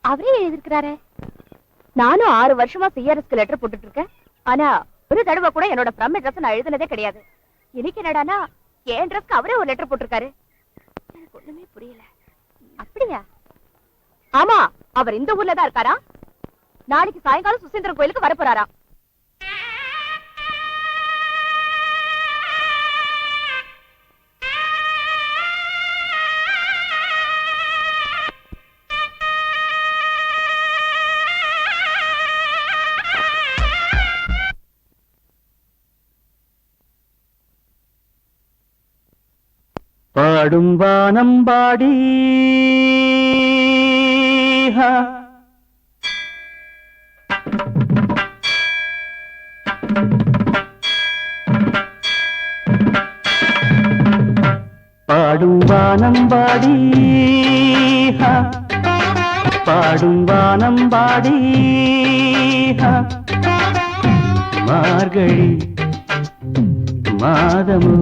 அவரே எழுதிருக்கிறாரே. நானும் 6 வருஷமா சிஆர்எஸ்க்கு லெட்டர் போட்டுட்டு இருக்கேன். ஆனா ஒரு தடவை கூட என்னோட ஃப்ரம் அட்ரஸ் நான் எழுதினதே கிடையாது. இன்னைக்கு என்னடானா என் அட்ரஸ்க்கு அவரே ஒரு லெட்டர் போட்டிருக்காரு. எனக்கு ஒண்ணுமே புரியல. அப்படியா? ஆமா, அவர் இந்த ஊர்ல தான் இருக்காரா. நாளைக்கு சாயங்காலம் சுசீந்திரன் கோயிலுக்கு வரப்போறாராம். பாடும் வானம்பாடி பாடும் வானம்பாடி பாடும் வானம்பாடி மார்கழி மாதமோ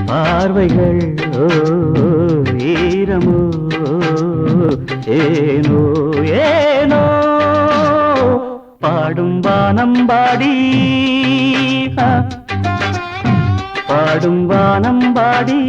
பார்வைகள் ஈரமோ ஏனோ ஏனோ பாடும் வானம்பாடி பாடும் வானம்பாடி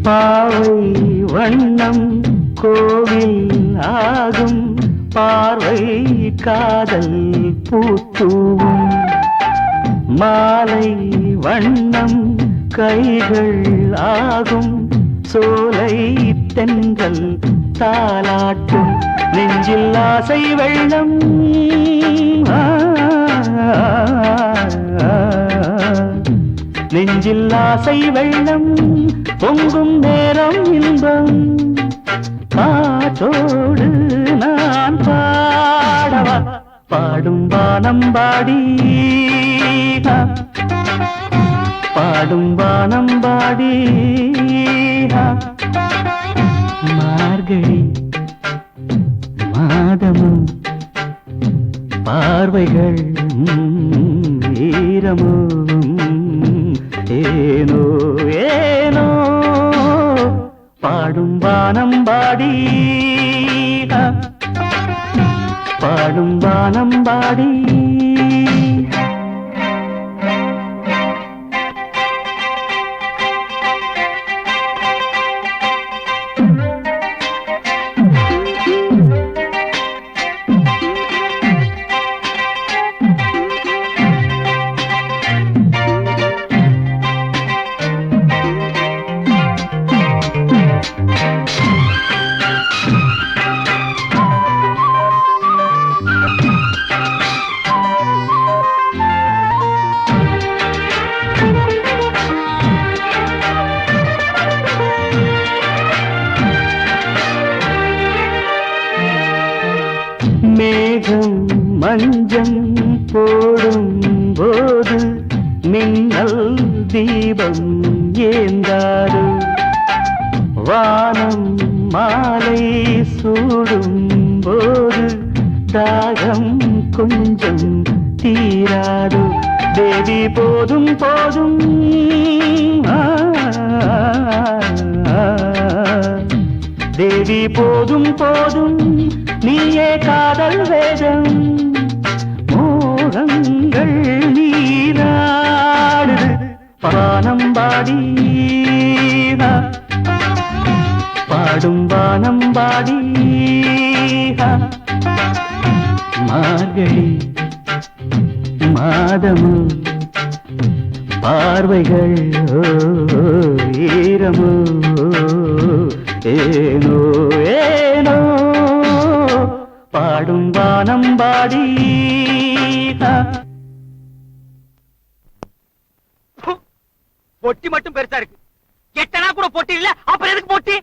பாவை வண்ணம் கோவில் ஆகும் பார்வை காதல் பூத்தூவும் மாலை வண்ணம் கைகள் ஆகும் சோலை தென்றல் தாலாட்டும் நெஞ்சில் ஆசை வெள்ளம் நெஞ்சில் ஆசை வெள்ளம் பொங்கும் நேரம் இன்பம் காற்றோடு நான் பாடவா பாடும் வானம்பாடி பாடும் வானம்பாடி மார்கழி மாதமும் பார்வைகள் ஈரமும் ஏனோ ஏனோ பாடும் வானம்பாடி பாடும் வானம்பாடி மேகம் மஞ்சம் போடும் போது மின்னல் தீபம் ஏந்தாது வானம் மாலை சூடும் போது தாகம் கொஞ்சம் தீராது தேவி போதும் போதும் தேவி போதும் போதும் நீயே காதல் வேதம் மோகங்கள் நீராடுது வானம்பாடி பாடும் வானம்பாடி மார்கழி மாதமோ பார்வைகள் ஈரமோ ஏனோ ஏனோ பாடும் வானம்பாடி பொட்டி மட்டும் பெருசா இருக்கு. எட்டனா கூட போட்டி இல்ல, அப்புறம் எதுக்கு போட்டி?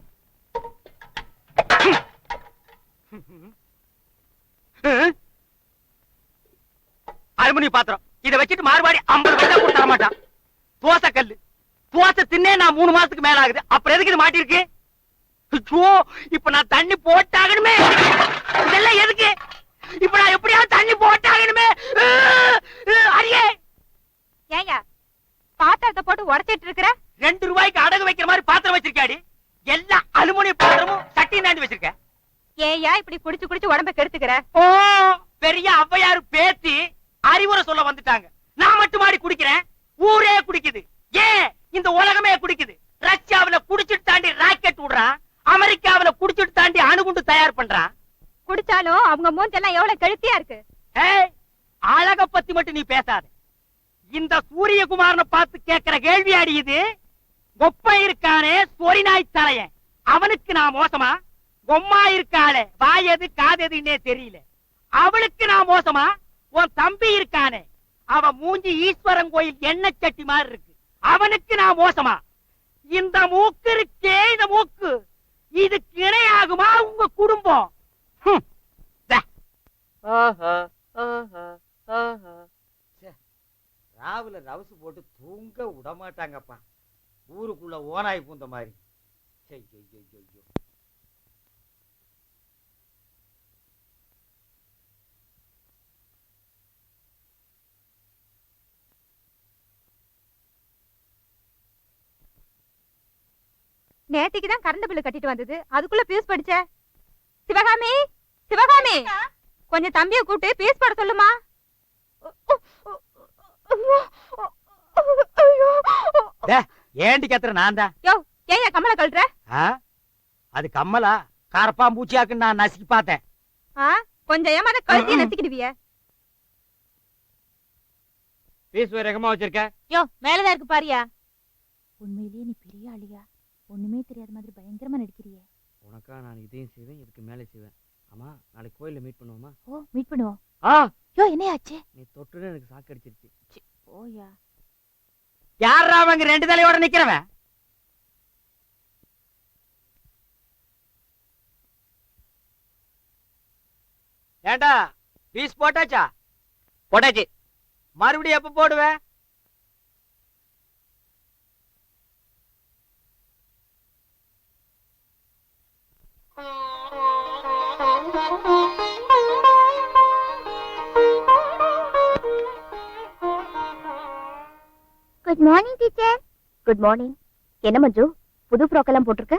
அலுமினிய பாத்திரம் இதை வச்சுட்டு மாறுபாடி 50 பைசா கூட தர மாட்டான். தோசை கல்லு தோசை தின்னே நான் 3 மாசத்துக்கு மேல ஆகுது, அப்புறம் எதுக்கு இது மாட்டிருக்கு? இப்ப நான் தண்ணி போட்டாகணுமே. இதெல்லாம் எதுக்கு? இப்ப நான் எப்படியாவது தண்ணி போட்டாகணுமே. அரியே ஏயா பாத்திரத்தை போட்டு உடைச்சிட்டு இருக்கிற? 2 ரூபாய்க்கு அடகு வைக்கிற மாதிரி பாத்திரம் வச்சிருக்காடி. எல்லா அலுமினிய பாத்திரமும் சட்டி நாண்டி வச்சிருக்க. ஏயா இப்படி குடிச்சு குடிச்சு உடம்ப கெடுத்துக்கிற? ஓ, பெரிய ஔவையாரு பேத்தி அறிவுரை சொல்ல வந்துட்டாங்க. நான் மட்டும் மாடி குடிக்கிறேன், ஊரே குடிக்குது. ஏன் இந்த உலகமே குடிக்குது? ரஷ்யாவுல குடிச்சிட்டு தாண்டி ராக்கெட் விடுறான், அமெரிக்காவுல குடிச்சிட்டு தாண்டி அணுகுண்டு தயார் பண்றான். குடிச்சாலும் அவங்க மூஞ்செல்லாம் எவ்வளவு கெழுத்தியா இருக்கு. ஏய், அழக பத்தி மட்டும் நீ பேசாத. இந்த சூரியகுமாரனை பார்த்து கேட்கிற கேள்வி அடியுது. ஒப்ப இருக்கானே சொரி நாய் தலையன், அவனுக்கு நான் மோசமா? பொம்மா இருக்காளே வாயது காததுன்னே தெரியல, அவளுக்கு நான் மோசமா? உன் தம்பி இருக்கானே, அவ மூஞ்சி ஈஸ்வரன் கோயில் எண்ணெய் சட்டி மாதிரி இருக்கு, அவனுக்கு நான் மோசமா? இந்த மூக்கு இருக்கே, இந்த மூக்கு இதுக்கு இணையாகுமா உங்க குடும்பம்? ராவுல ரவுசு போட்டு தூங்க விட மாட்டாங்கப்பா, ஊருக்குள்ள ஓனாய் பூந்த மாதிரி. நேத்திக்குதான் கரண்ட் பில்லு கட்டிட்டு வந்தது, அதுக்குள்ள பீஸ் படிச்ச. சிவகாமி, சிவகாமி, கொஞ்சம் தம்பியை கூப்பிட்டு பீஸ் போட சொல்லுமா. ஏண்டி கத்துற? நான் தான். யோ, ஏன் கம்மல கழட்டுற? அது கம்மலா? கரப்பாம்பூச்சியாக்குன்னு நான் நசுக்கி பார்த்தேன். கொஞ்சம் ஏமாத கழுத்திய நசுக்கிடுவிய. பீஸ் வேற எங்கமா வச்சிருக்க? யோ, மேலதான் இருக்கு பாரியா. உண்மையிலேயே நீ பெரிய ஆளியா? ஒண்ணுமே தெரியாத மாதிரி பயங்கரமா நடிக்கிறியே. உனக்கா நான் இதையும் செய்வேன், இதுக்கு மேலே செய்வேன். ஆமா, நாளைக்கு கோயில்ல மீட் பண்ணுவோமா? ஓ, மீட் பண்ணுவோம். யோ, என்னையாச்சு? நீ தொட்டுன்னு எனக்கு சாக்கு அடிச்சிருச்சு. ஓயா, யாரா அவங்க 2 தலையோட நிக்கிறவன்? ஏண்டா பீஸ் போட்டாச்சா? போட்டாச்சு. மறுபடியும் எப்ப போடுவேன்? Good morning teacher. Good morning. என்ன மஞ்சு, புது ஃப்ராக் எல்லாம் போட்டிருக்க?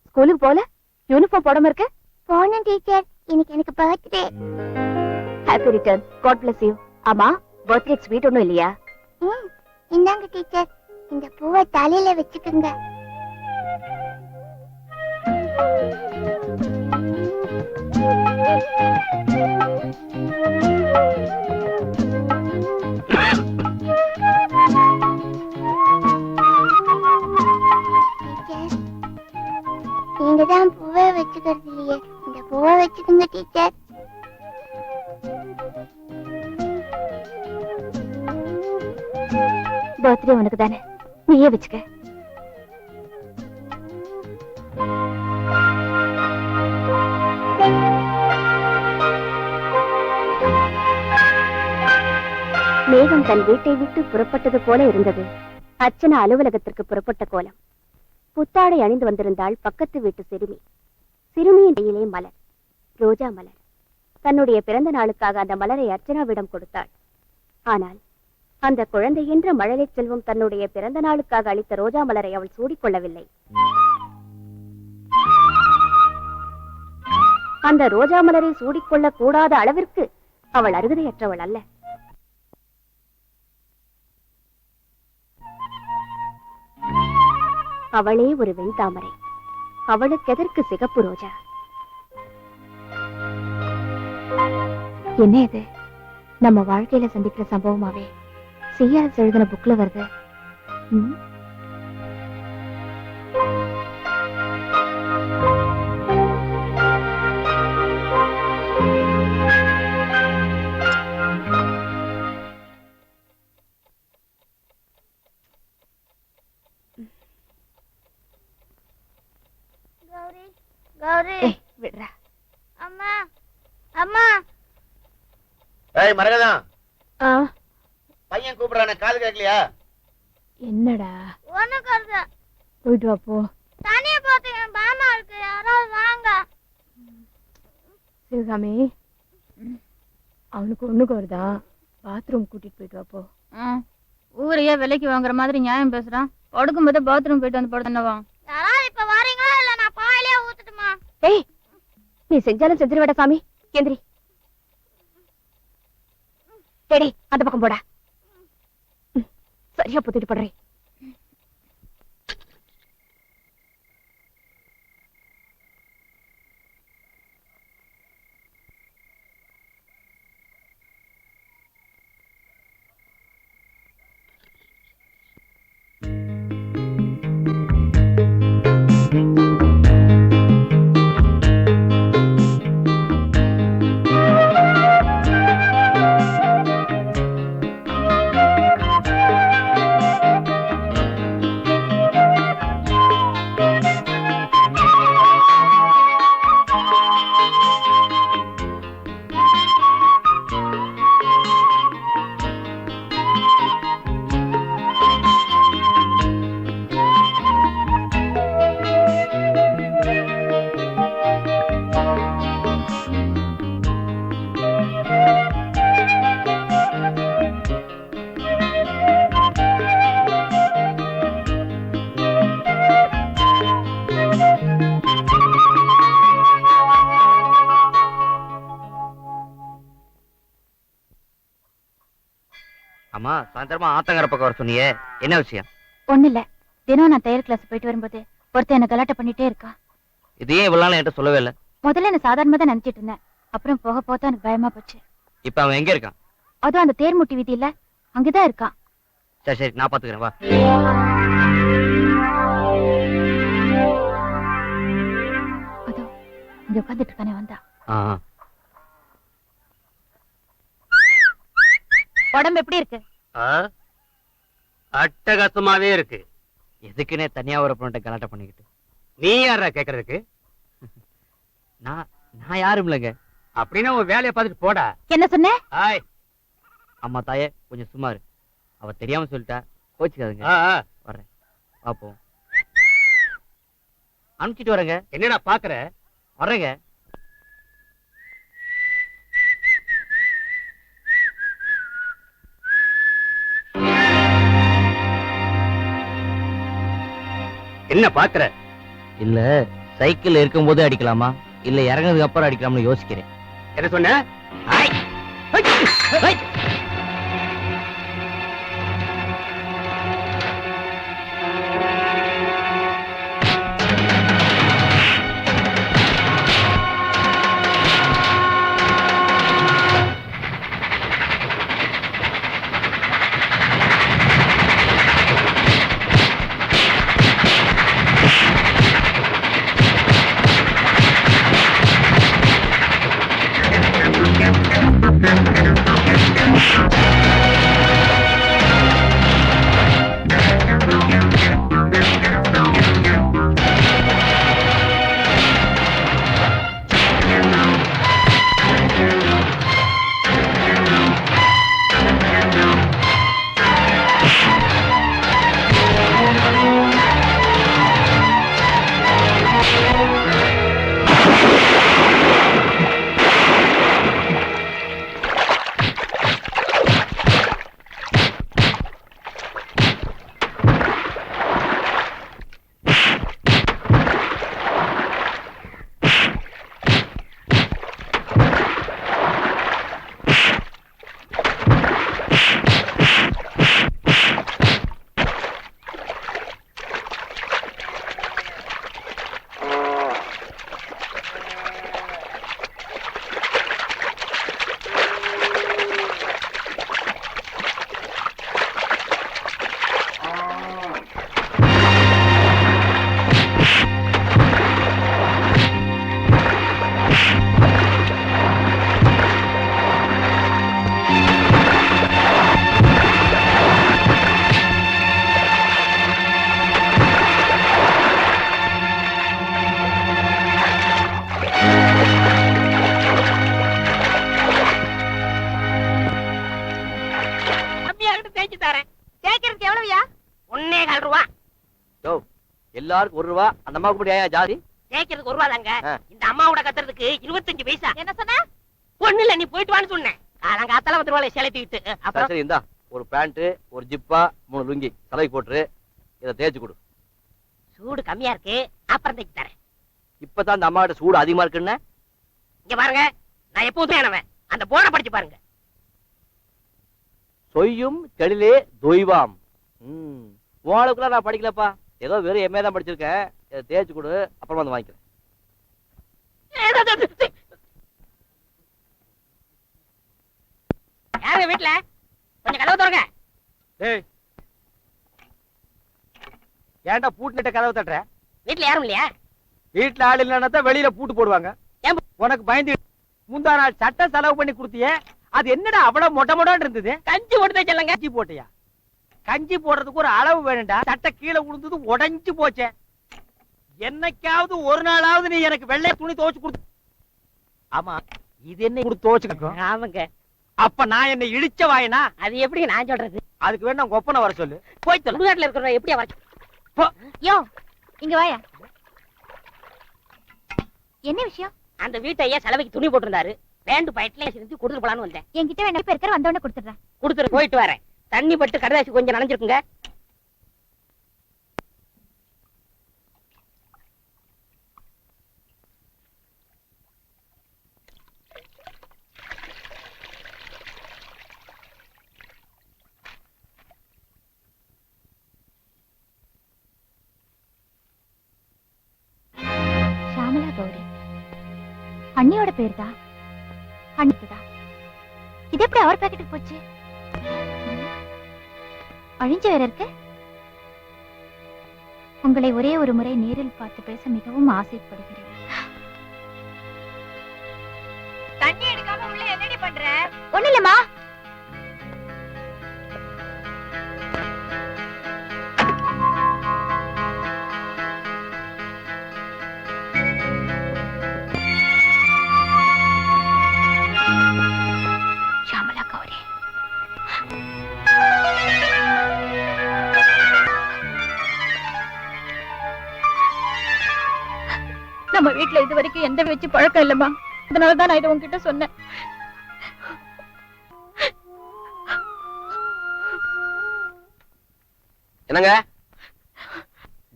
ஸ்கூலுக்கு போல? யூனிஃபார்ம் போடாம இருக்க? போனேன் டீச்சர், இன்னைக்கு எனக்கு birthday. Happy return. God bless you. ஆமா, பர்த்டே ஸ்வீட் ஒண்ணும் இல்லையா? இந்தாங்க டீச்சர், இந்த பூவை தலையில வச்சுக்கோங்க. நீங்க தான் பூவை வச்சுக்கிறது இல்லையே, இந்த பூவை வச்சுக்கோங்க டீச்சர். பர்த்டே உனக்கு தானே, நீயே வச்சுக்க. மேகம் தன் வீட்டை விட்டு புறப்பட்டது போல இருந்தது. அர்ச்சனா அலுவலகத்திற்கு புறப்பட்ட கோலம். புத்தாடை அணிந்து வந்திருந்தாள் பக்கத்து வீட்டு சிறுமி. சிறுமியின் கையிலே மலர், ரோஜா மலர். தன்னுடைய பிறந்த நாளுக்காக அந்த மலரை அர்ச்சனாவிடம் கொடுத்தாள். ஆனால் அந்த குழந்தை என்ற மழலை செல்வம் தன்னுடைய பிறந்த நாளுக்காக அளித்த ரோஜா மலரை அவள் சூடிக்கொள்ளவில்லை. அந்த ரோஜா மலரை சூடிக்கொள்ள கூடாத அளவிற்கு அவள் அருகதையற்றவள் அல்ல. அவளே ஒரு வெண்தாமரை, அவளுக்கு எதற்கு சிகப்பு ரோஜா? என்ன இது? நம்ம வாழ்க்கையில சந்திக்கிற சம்பவமாவே சிஆர்எஸ் எழுதின புக்ல வருது. கௌரி கௌரி ஏய், விடுறா. அம்மா அம்மா ஏய் மரகதம், ஆ, பையன் கூப்பிடுறானே, காது கேட்கலையா? என்னடா ஒண்ணு கருத போயிட்டு வா போ. தனியா போறதுக்கு எனக்கு பயமா இருக்கு, யாராவது வாங்க. சிவகாமி, அவனுக்கு ஒண்ணுக்கு வருதா, பாத்ரூம் கூட்டிட்டு போயிட்டு வா போ. ஊரையே விலைக்கு வாங்குற மாதிரி நியாயம் பேசுறான். படுக்கும்போது பாத்ரூம் போயிட்டு வந்து படுத்துனவா. யாராவது இப்ப வாரீங்களா இல்ல நான் பாயிலே ஊத்துட்டுமா? ஏய், நீ செஞ்சாலும் செஞ்சிருவேடா சாமி. கேந்திரி, டேடி அந்த பக்கம் போடா. சரியா புத்திட்டு படுறேன். அம்மா, சாயந்தரமா ஆத்தங்கர பக்கம் வர சொன்னியே, என்ன விஷயம்? ஒண்ணு இல்ல, தினம் நான் தையல் கிளாஸ் போயிட்டு வரும்போது ஒருத்தன் என்ன கலாட்டம் பண்ணிட்டே இருக்கா. இது ஏன் இவ்வளவு நாள் என்கிட்ட சொல்லவே இல்ல? முதல்ல என்ன சாதாரணமா தான் நினைச்சிட்டு இருந்தேன். அப்புறம் போக போக எனக்கு பயமா போச்சு. இப்ப அவன் எங்க இருக்கான்? அதுவும் அந்த தேர்முட்டி வீதி இல்ல, அங்கதான் இருக்கான். சரி சரி, நான் பாத்துக்கிறேன், வா. அதோ இங்க உட்காந்துட்டு இருக்கானே, வந்தா. உடம்பு எப்படி இருக்கு? அட்டகாசமாவே இருக்கு. எதுக்குன்னே தனியா ஒரு பொண்ணை கலாட்டம் பண்ணிக்கிட்டு. நீ யாரா கேக்குறதுக்கு? நான் நான் யாரும் இல்லைங்க. அப்படின்னா உன் வேலையை பார்த்துட்டு போடா. என்ன சொன்ன? ஆய், அம்மா தாயே, கொஞ்சம் சும்மா இரு. அவ தெரியாம சொல்லிட்டா, கோச்சுக்காதுங்க. வர்றேன், பாப்போம். அனுப்பிச்சிட்டு வரேங்க. என்னடா பாக்குற? வர்றேங்க. என்ன பாக்குற? இல்ல, சைக்கிள் இருக்கும்போது அடிக்கலாமா இல்ல இறங்குனதுக்கு அப்புறம் அடிக்கலாம்னு யோசிக்கிறேன். என்ன சொன்ன? 1.25 ரூபா. எல்லாருக்கும் 1 ரூபா, அந்த அம்மாவுக்கு மட்டும் ஏன் ஜாதி? தேய்க்கிறதுக்கு 1 ரூபா தாங்க. ஆ. இந்த அம்மாவோட கத்துறதுக்கு 25 பைசா. என்ன சொன்ன? ஒண்ணு இல்ல, நீ போயிட்டு வான்னு சொன்னேன். காலங்காத்தால 10 ரூபாய் செலுத்திட்டு சரி, அப்புறம் சரி, இந்தா ஒரு பேண்ட், ஒரு ஜிப்பா, 3 லுங்கி செலவு போட்டுரு. இதை தேய்ச்சு கொடு. சூடு கம்மியா இருக்கு, அப்புறம் தைச்சு தரேன். இப்பதான் அந்த அம்மாவோட சூடு அதிகமா இருக்குன்னு. இங்க பாருங்க, நான் எப்போதும் வேணவன். அந்த போர்டை படிச்சு பாருங்க. சொய்யும் தெளிலே தொய்வாம். உங்களுக்குள்ள நான் படிக்கலப்பா, ஏதோ வெறும் எம்ஏ தான் படிச்சிருக்கேன். இதை தேய்ச்சு கொடு, அப்புறமா வந்து வாங்கிக்கிறேன். யாருங்க வீட்டுல? கொஞ்சம் கதவு திறங்க. ஏய், ஏன்டா பூட்டுட்ட கதவை தட்டுற? வீட்டுல யாரும் இல்லையா? வீட்டுல ஆள் இல்லைன்னா தான் வெளியில பூட்டு போடுவாங்க. ஏன் உனக்கு பயந்து முந்தா நாள் சட்டை செலவு பண்ணி கொடுத்தியே, அது என்னடா அவ்வளவு மொட்டை மொட்டான்னு இருந்தது? கஞ்சி போட்டு தைச்சலங்க. கஞ்சி போட்டியா? கஞ்சி போடுறதுக்கு ஒரு அளவு வேணும்டா. சட்டை கீழே விழுந்தது, உடைஞ்சு போச்சே. என்னைக்காவது ஒரு நாளாவது நீ எனக்கு வெள்ளை துணி துவைச்சு கொடுத்து. ஆமா, இது என்ன கொடுத்து துவைச்சுக்கோ? ஆமாங்க. அப்ப நான் என்ன இடிச்ச வாயினா? அது எப்படி நான் சொல்றது? அதுக்கு வேணா உங்க ஒப்பனை வர சொல்லு. போய் சுடுகாட்டுல இருக்கிற எப்படியா வர? யோ, இங்க வாயா. என்ன விஷயம்? அந்த வீட்டையே செலவுக்கு துணி போட்டிருந்தாரு. பேண்ட் பைட்ல இருந்து கொடுத்துட்டு போலான்னு வந்தேன். என்கிட்ட வேணா இப்ப இருக்கிற வந்தவன கொடுத்துறேன். கொடுத்துட்டு போயிட்டு வரேன். தண்ணி பட்டு கடதாசி கொஞ்சம் நனைஞ்சிருக்குங்க. ஷாமலா கௌரி அண்ணியோட பேர் தான். அண்ணிதான். இது எப்படி அவர் பாக்கெட்டுக்கு போச்சு? அழிஞ்ச வேற இருக்கு. உங்களை ஒரே ஒரு முறை நேரில் பார்த்து பேச மிகவும் ஆசைப்படுகிறேன். தண்ணி எடுக்காம உள்ள என்னடி பண்ற? ஒண்ணு இல்லம்மா. ஷாமலா கௌரி, நம்ம வீட்டுல இது வரைக்கும் எந்த வச்சு பழக்கம் இல்லம்மா. அதனாலதான் நான் இதை உங்ககிட்ட சொன்னேன். என்னங்க,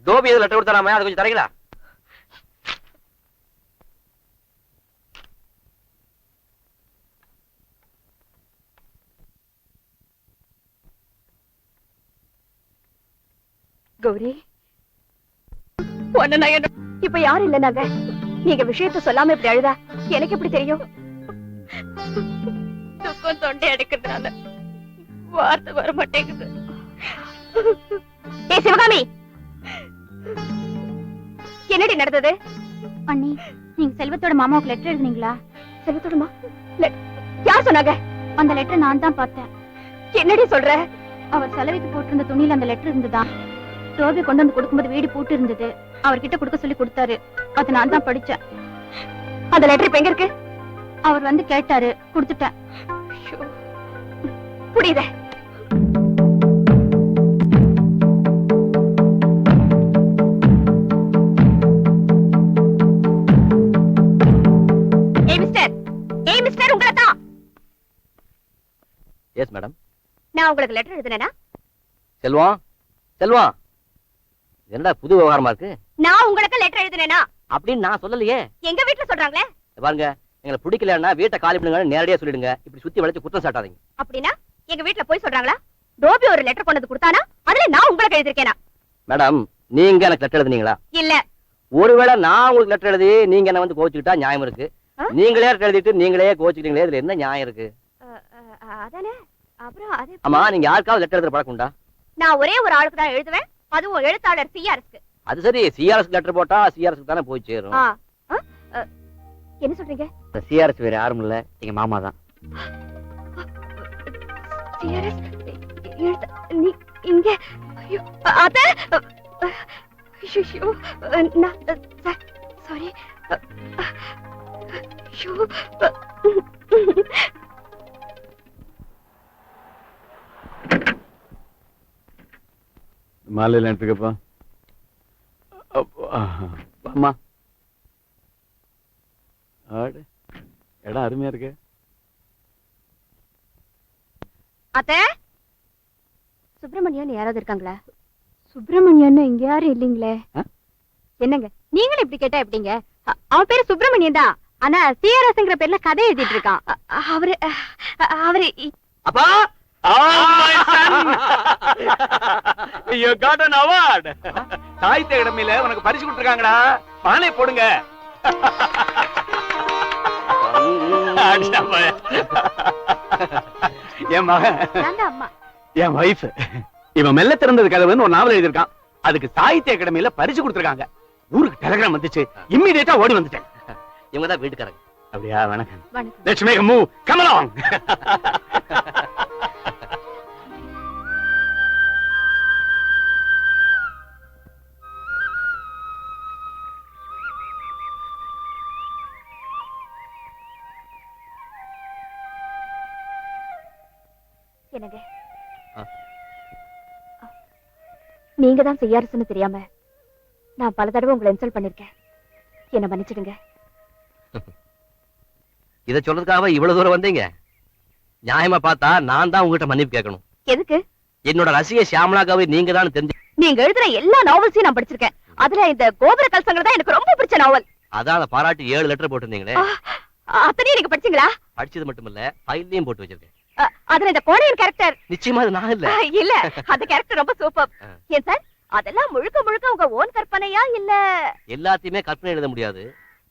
டோபி எதுவும் லெட்டர் கொடுத்தாராமே, அதை கொஞ்சம் தரீங்களா? கௌரி, இப்ப யாரும் இல்ல. நாங்க நீங்க விஷயத்த சொல்லாம இப்படி அழுதா எனக்கு எப்படி தெரியும்? துக்கம் தொண்டை அடைக்கிறதுனால வார்த்தை வர மாட்டேங்குது. ஏ சிவகாமி, என்னடி நடந்தது? அண்ணி, நீங்க செல்வத்தோட மாமாவுக்கு லெட்டர் எழுதுனீங்களா? செல்வத்தோட யார் சொன்னாங்க? அந்த லெட்டர் நான் தான் பார்த்தேன். என்னடி சொல்ற? அவர் செலவுக்கு போட்டிருந்த துணியில அந்த லெட்டர் இருந்ததா? டோபி கொண்டு வந்து கொடுக்கும்போது வீடு பூட்டு இருந்தது. அவர்கிட்ட கொடுக்க சொல்லி கொடுத்தாரு. அதை நான் தான் படிச்சேன். அந்த லெட்டர் இப்ப எங்க இருக்கு? அவர் வந்து கேட்டாரு, கொடுத்துட்டேன். புரியுதே. ஏய் மிஸ்டர், உங்களை தான். Yes madam. நான் உங்களுக்கு லெட்டர் எழுதுனேனா? செல்வம், செல்வம், என்னடா புது விவகாரமா இருக்கு? நான் உங்களுக்கு லெட்டர் எழுதுனேனா அப்படின்னு நான் சொல்லலையே. எங்க வீட்டுல சொல்றாங்களே. பாருங்க, எங்களை பிடிக்கலன்னா வீட்டை காலி பண்ணுங்க, நேரடியா சொல்லிடுங்க. இப்படி சுத்தி வளைச்சு குற்றம் சாட்டாதீங்க. அப்படின்னா எங்க வீட்டுல போய் சொல்றாங்களா? டோபி ஒரு லெட்டர் கொண்டு வந்து கொடுத்தானா? அதுல நான் உங்களுக்கு எழுதிருக்கேனா? மேடம், நீங்க எனக்கு லெட்டர் எழுதுனீங்களா? இல்ல. ஒருவேளை நான் உங்களுக்கு லெட்டர் எழுதி நீங்க என்ன வந்து கோச்சுக்கிட்டா நியாயம் இருக்கு. நீங்களே லெட்டர் எழுதிட்டு நீங்களே கோச்சுக்கிட்டீங்களே, இதுல என்ன நியாயம் இருக்கு? அதானே. அப்புறம் அது ஆமா, நீங்க யாருக்காவது லெட்டர் எழுதுற பழக்கம் உண்டா? நான் ஒரே ஒரு ஆளுக்கு தான் எழுதுவேன். அதுவும் எழுத்தாளர் சிஆர்எஸ்க்கு. அது சரி, சிஆர்எஸ் லெட்டர் போட்டா சிஆர்எஸ் தானே போய் சேரும். என்ன சொல்றீங்க? சிஆர்எஸ் வேற யாரும் இல்ல, எங்க மாமா தான். சிஆர்எஸ் நீ இங்க? ஐயோ அத ஐயோ நான் சாரி. ஐயோ மாலையில் எடுத்துக்கப்பா. அம்மா ஆடு இடம் அருமையா இருக்கு. அத்தை, சுப்பிரமணியன் யாராவது இருக்காங்களா? சுப்பிரமணியன் இங்க யாரும் இல்லீங்களே. என்னங்க நீங்களும் இப்படி கேட்டா எப்படிங்க? அவன் பேரு சுப்பிரமணியன் தான். ஆனா சிஆர்எஸ்ங்கிற பேர்ல கதை எழுதிட்டு இருக்கான். அவரு அப்பா you got an award. Sahitya அகாடமியில உனக்கு பரிசு கொடுத்திருக்காங்கடா. பானை போடுங்க. என் மகன், அம்மா, என் வைஃப், இவன் மெல்ல திறந்தது கதவுன்னு ஒரு நாவல் எழுதியிருக்கான். அதுக்கு சாகித்ய அகாடமியில பரிசு கொடுத்திருக்காங்க. ஊருக்கு டெலிகிராம் வந்துச்சு. இம்மிடியேட்டா ஓடி வந்துட்டேன். இவங்க தான் வீட்டுக்காரங்க. அப்படியா? வணக்கம். வணக்கம். Let's make a move. Come along. என்னங்க நீங்க தான் சிஆர்எஸ்ன்னு தெரியாம நான் பல தடவை உங்களை இன்சல்ட் பண்ணிருக்கேன். என்ன மன்னிச்சிடுங்க. இத சொல்றதுக்காக இவ்வளவு தூரம் வந்தீங்க? நியாயமா பார்த்தா நான் தான் உங்ககிட்ட மன்னிப்பு கேட்கணும். எதுக்கு? என்னோட ரசிகை ஷியாமலாக்காவை நீங்க தான் தெரிஞ்சு. நீங்க எழுதுற எல்லா நாவல்ஸையும் நான் படிச்சிருக்கேன். அதுல இந்த கோபுர கலசங்கள் தான் எனக்கு ரொம்ப பிடிச்ச நாவல். அதான் அதை பாராட்டி 7 லெட்டர் போட்டிருந்தீங்களே. அத்தனையும் நீங்க படிச்சீங்களா? படிச்சது மட்டும் இல்ல, ஃபைல்லையும் போட்டு வச்சிருக்கேன். அதுல இந்த கோடையன் கேரக்டர். நிச்சயமா அது நான் இல்ல. இல்ல, அந்த கேரக்டர் ரொம்ப சூப்பர். ஏன் சார், அதெல்லாம் முழுக்க முழுக்க உங்க ஓன் கற்பனையா இல்ல? எல்லாத்தையுமே கற்பனை எழுத முடியாது.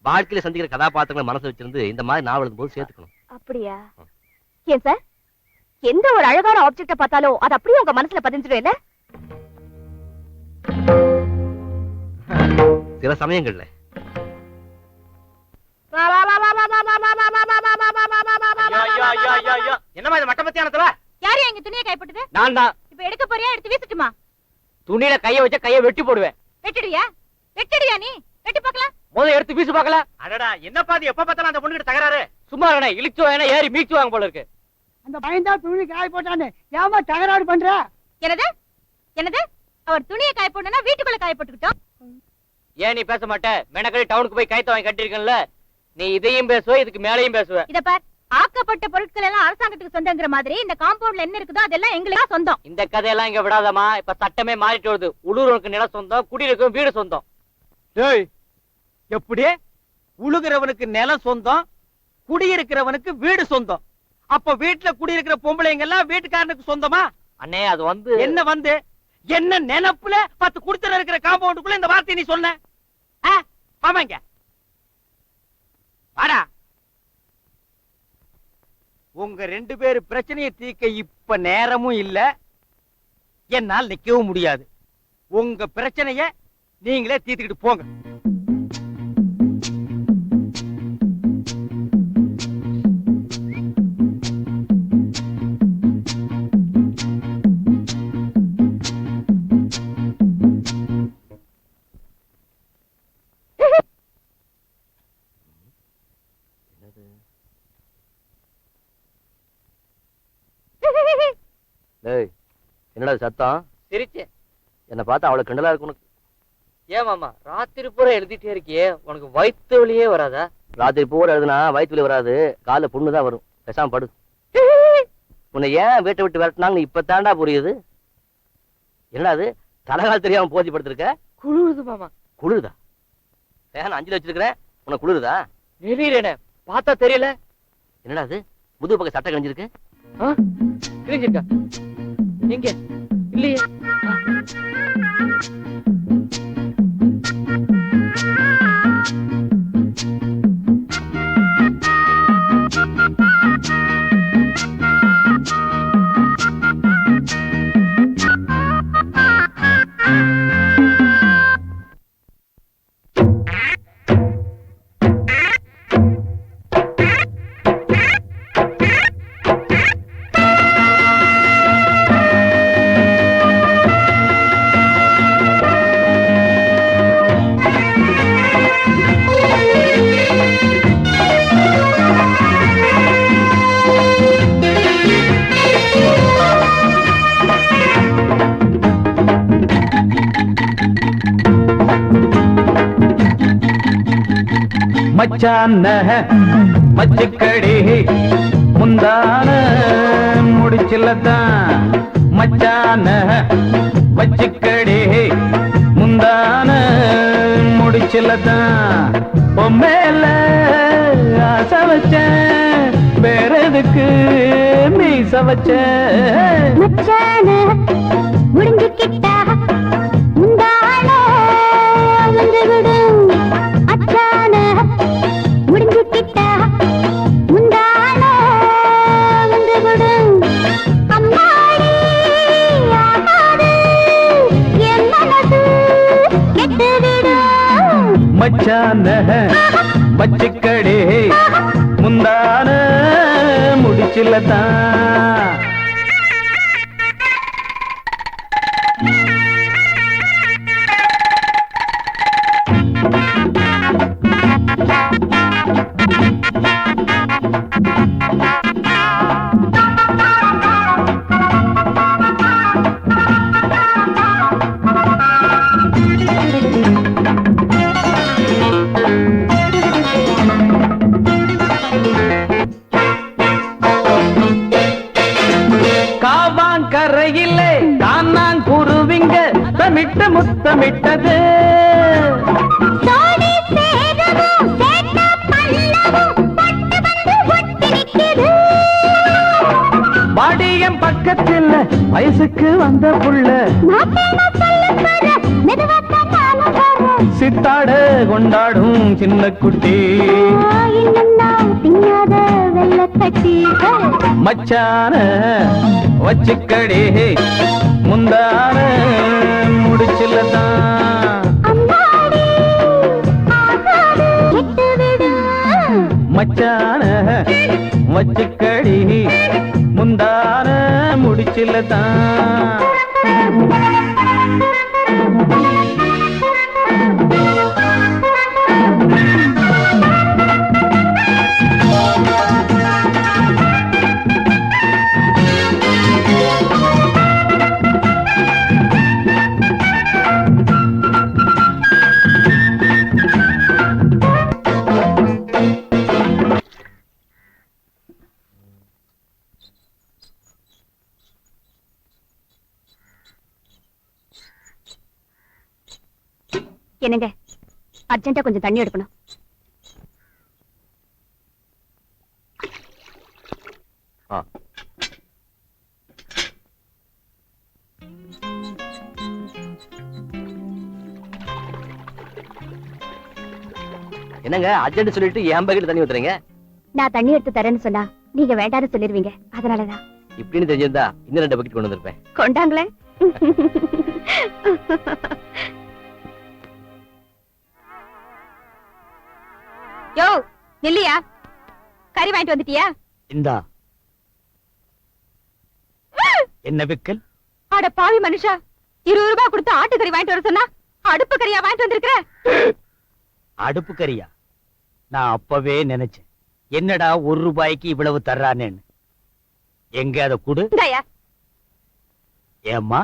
வாழ்க்கையில சந்திக்கிற கதாபாத்திரங்களை மனசு வச்சிருந்து இந்த மாதிரி நாவல் எழுதும் போது சேர்த்துக்கணும். அப்படியா? ஏன் சார், எந்த ஒரு அழகான ஆப்ஜெக்ட பார்த்தாலும் அது அப்படியே உங்க மனசுல பதிஞ்சிடும் இல்ல? சில சமயங்கள்ல. என்னமா இது மட்ட மத்தியானத்துல? யாரு எங்க துணியை கைப்பட்டது? நான் தான். இப்ப எடுக்க போறியா, எடுத்து வீசட்டுமா? துணியில கைய வச்ச கைய வெட்டி போடுவேன். வெட்டிடுயா? வெட்டிடுயா நீ? வெட்டி பார்க்கலாம். முதல்ல எடுத்து வீசு பார்க்கலாம். அடடா, என்னப்பா இது எப்ப பார்த்தாலும் அந்த பொண்ணுகிட்ட தகராறு? சும்மா இருக்கனே, இழுச்சு வேணா ஏறி மீச்சு வாங்க போல இருக்கு. அந்த பையன் தான் துணி காய போட்டானே, ஏமா தகராறு பண்ற? என்னது என்னது? அவர் துணியை காய போடணும்னா வீட்டுக்குள்ள காய போட்டுக்கிட்டோம். ஏன் நீ பேச மாட்ட? மெனக்கடி டவுனுக்கு போய் கைத்த வாங்கி கட்டிருக்கல. நீ இதையும் பேசுவ, இதுக்கு மேலையும் பேசுவ. இத பார், ஆக்கப்பட்ட பொருட்கள் எல்லாம் அரசாங்கத்துக்கு சொந்தங்கிற மாதிரி இந்த காம்பவுண்ட்ல என்ன இருக்குதோ அதெல்லாம் எங்களுக்கு சொந்தம். இந்த கதையெல்லாம் இங்க விடாதமா. இப்ப சட்டமே மாறிட்டு வருது. உழுறவனுக்கு நிலம் சொந்தம், குடியிருக்கும் வீடு சொந்தம். டேய், எப்படி? உழுகிறவனுக்கு நிலம் சொந்தம், குடியிருக்கிறவனுக்கு வீடு சொந்தம். அப்ப வீட்டுல குடியிருக்கிற பொம்பளைங்க எல்லாம் வீட்டுக்காரனுக்கு சொந்தமா? அண்ணே, அது வந்து என்ன வந்து என்ன நினைப்புல 10 குடுத்தர இருக்கிற காம்பவுண்டுக்குள்ள இந்த வார்த்தை நீ சொன்ன? ஆமாங்க. வாடா. உங்க 2 பேரு பிரச்சனையை தீர்க்க இப்ப நேரமும் இல்ல, என்னால் நிக்கவும் முடியாது. உங்க பிரச்சனைய நீங்களே தீர்த்துக்கிட்டு போங்க. என்னடா சத்தம்? சிரிச்சேன். என்ன பார்த்தா அவ்வளவு கிண்டலா இருக்கு உனக்கு? ஏன் மாமா, ராத்திரி பூரா எழுதிட்டே இருக்கியே, உனக்கு வயிற்று வலியே வராதா? ராத்திரி பூரா எழுதுனா வயிற்று வலி வராது, காலைல புண்ணு தான் வரும். பேசாம படு. உன்னை ஏன் வீட்டை விட்டு விரட்டினாங்கன்னு இப்ப தாண்டா புரியுது. என்னடா அது, தலைகால் தெரியாம போதி படுத்திருக்க? குளிருது மாமா. குளிருதா? ஃபேன் 5ல வச்சிருக்கிறேன், உனக்கு குளிருதா? நெறியறேனே, பார்த்தா தெரியல. என்னடா அது, முதுகு பக்கம் சட்டை கிழிஞ்சிருக்கு? கிழிஞ்சிருக்கா? எங்க? இல்லையே. மச்சான மச்சுக்கடி முந்தான முடிச்சில்லதான் மச்சான மச்சுக்கடி முந்தான முடிச்சில்லதான் பொம்மேல ஆசை வச்சேன் வேற எதுக்கு மீச வச்சேன் மச்சான முடிஞ்சுக்கிட்டா முந்தான வந்து விடும் அச்சான முடிஞ்சுக்கிட்டா முந்தான வந்து விடும் அம்மாடி ஆகாது என் மனசு கெட்டு விடும் மச்சான மச்சுக்கடி முந்தான முடிச்சில்லதான் கரையிலே தான் குருவிங்க தமிட்டு முத்தமிட்டது பாடியம் பக்கத்தில் வயசுக்கு வந்த புள்ள சித்தாட கொண்டாடும் சின்ன குட்டி மச்சான வச்சுக்கடி முந்தான முடிச்சில்லதான் மச்சான வச்சுக்கடி முந்தான முடிச்சில்லதான் என்னங்க அர்ஜென்ட்டா கொஞ்சம் தண்ணி எடுக்கணும். என்னங்க அர்ஜென்ட் சொல்லிட்டு என் பக்கெட் தண்ணி ஊத்துறீங்க? நான் தண்ணி எடுத்து தரேன்னு சொன்னா நீங்க வேண்டான்னு சொல்லிருவீங்க, அதனாலதான். இப்படின்னு தெரிஞ்சிருந்தா இன்னும் 2 பக்கெட் கொண்டு வந்திருப்பேன். கொண்டாங்களே. யோ இல்லையா, கறி வாங்கிட்டு வந்துட்டியா? இந்தா. என்ன விக்கல்? அட பாவி மனுஷா, 20 ரூபாய் கொடுத்து ஆட்டுக்கறி வாங்கிட்டு வர சொன்னா அடுப்பு கறியா வாங்கிட்டு வந்திருக்கிற? அடுப்பு கறியா? நான் அப்பவே நினைச்சேன், என்னடா 1 ரூபாய்க்கு இவ்வளவு தர்றானேன்னு. எங்க அத குடு. இந்தாயா. ஏம்மா,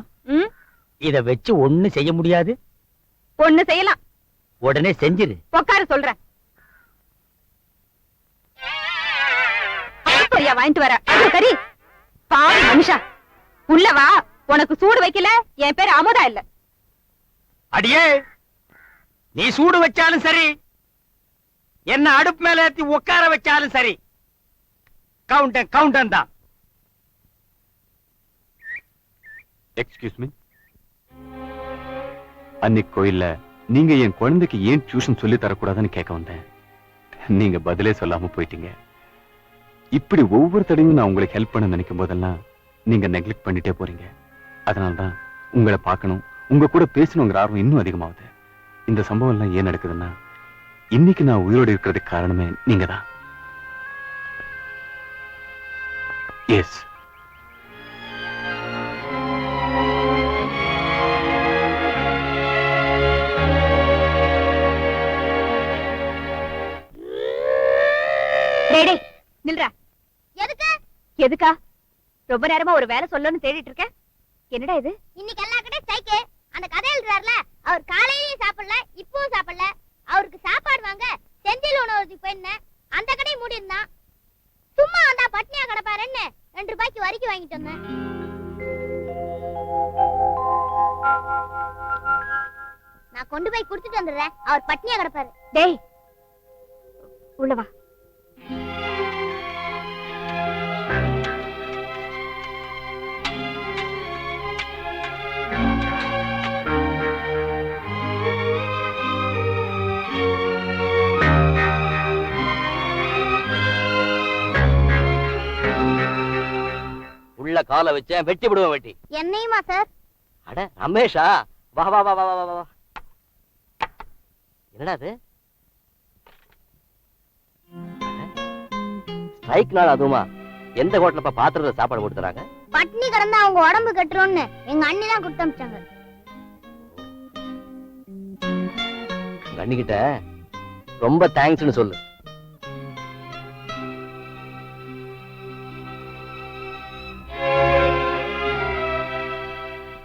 இத வச்சு ஒண்ணு செய்ய முடியாது? ஒண்ணு செய்யலாம். உடனே செஞ்சிரு. உட்கார சொல்றேன். அடுப்பறியா வாங்கிட்டு வர கறி? பாவி மனுஷா, உள்ளவா. உனக்கு சூடு வைக்கல, என் பேர் அமுதா இல்ல. அடியே, நீ சூடு வச்சாலும் சரி, என்ன அடுப்பு மேல ஏத்தி உட்கார வச்சாலும் சரி, கவுண்டன் தான். Excuse me. அன்னைக்கு கோயில்ல நீங்க என் குழந்தைக்கு ஏன் டியூஷன் சொல்லி தரக்கூடாதுன்னு கேட்க வந்தேன். நீங்க பதிலே சொல்லாம போயிட்டீங்க. இப்படி ஒவ்வொரு தடையும் நான் உங்களுக்கு ஹெல்ப் பண்ண நினைக்கும் போதெல்லாம் நீங்க நெக்லெக்ட் பண்ணிட்டே போறீங்க. அதனாலதான் உங்களை பார்க்கணும், உங்க கூட பேசணுங்கிற ஆர்வம் இன்னும் அதிகமாகுது. இந்த சம்பவம் எல்லாம் ஏன் நடக்குதுன்னா, இன்னைக்கு நான் உயிரோடு இருக்கிறதுக்கு காரணமே நீங்க தான். எஸ். நில்றா. எதுக்கா? ரொம்ப நேரமா ஒரு வேலை சொல்லணும்னு தேடிட்டு இருக்கேன். என்னடா இது? இன்னைக்கு எல்லா கடை ஸ்ட்ரைக்கு. அந்த கதை எழுதுறாருல, அவர் காலையிலயும் சாப்பிடல, இப்பவும் சாப்பிடல. அவருக்கு சாப்பாடு வாங்க செந்தில் உணவு வாங்குறதுக்கு போயிருந்தேன். அந்த கடையை மூடி இருந்தான். சும்மா அந்த பட்னியா கிடப்பாருன்னு 2 ரூபாய்க்கு வரைக்கும் வாங்கிட்டு வந்தேன். நான் கொண்டு போய் கொடுத்துட்டு வந்துடுறேன். அவர் பட்னியா கிடப்பாரு. டேய் உள்ள வா. உள்ள காலை வச்சேன் வெட்டி விடுவேன் வெட்டி. என்னையுமா சார்? அட ரமேஷா, வா வா வா வா வா வா. என்னடா அது? ஸ்ட்ரைக் நாள் அதுவுமா? எந்த ஹோட்டல்ல பாத்திரத்துல சாப்பாடு போட்டு தராங்க? பட்னி கிடந்தா அவங்க உடம்பு கட்டுறோம்னு எங்க அண்ணி தான் கொடுத்து அனுப்பிச்சாங்க. உங்க அண்ணிக்கிட்ட ரொம்ப தேங்க்ஸ்னு சொல்லு.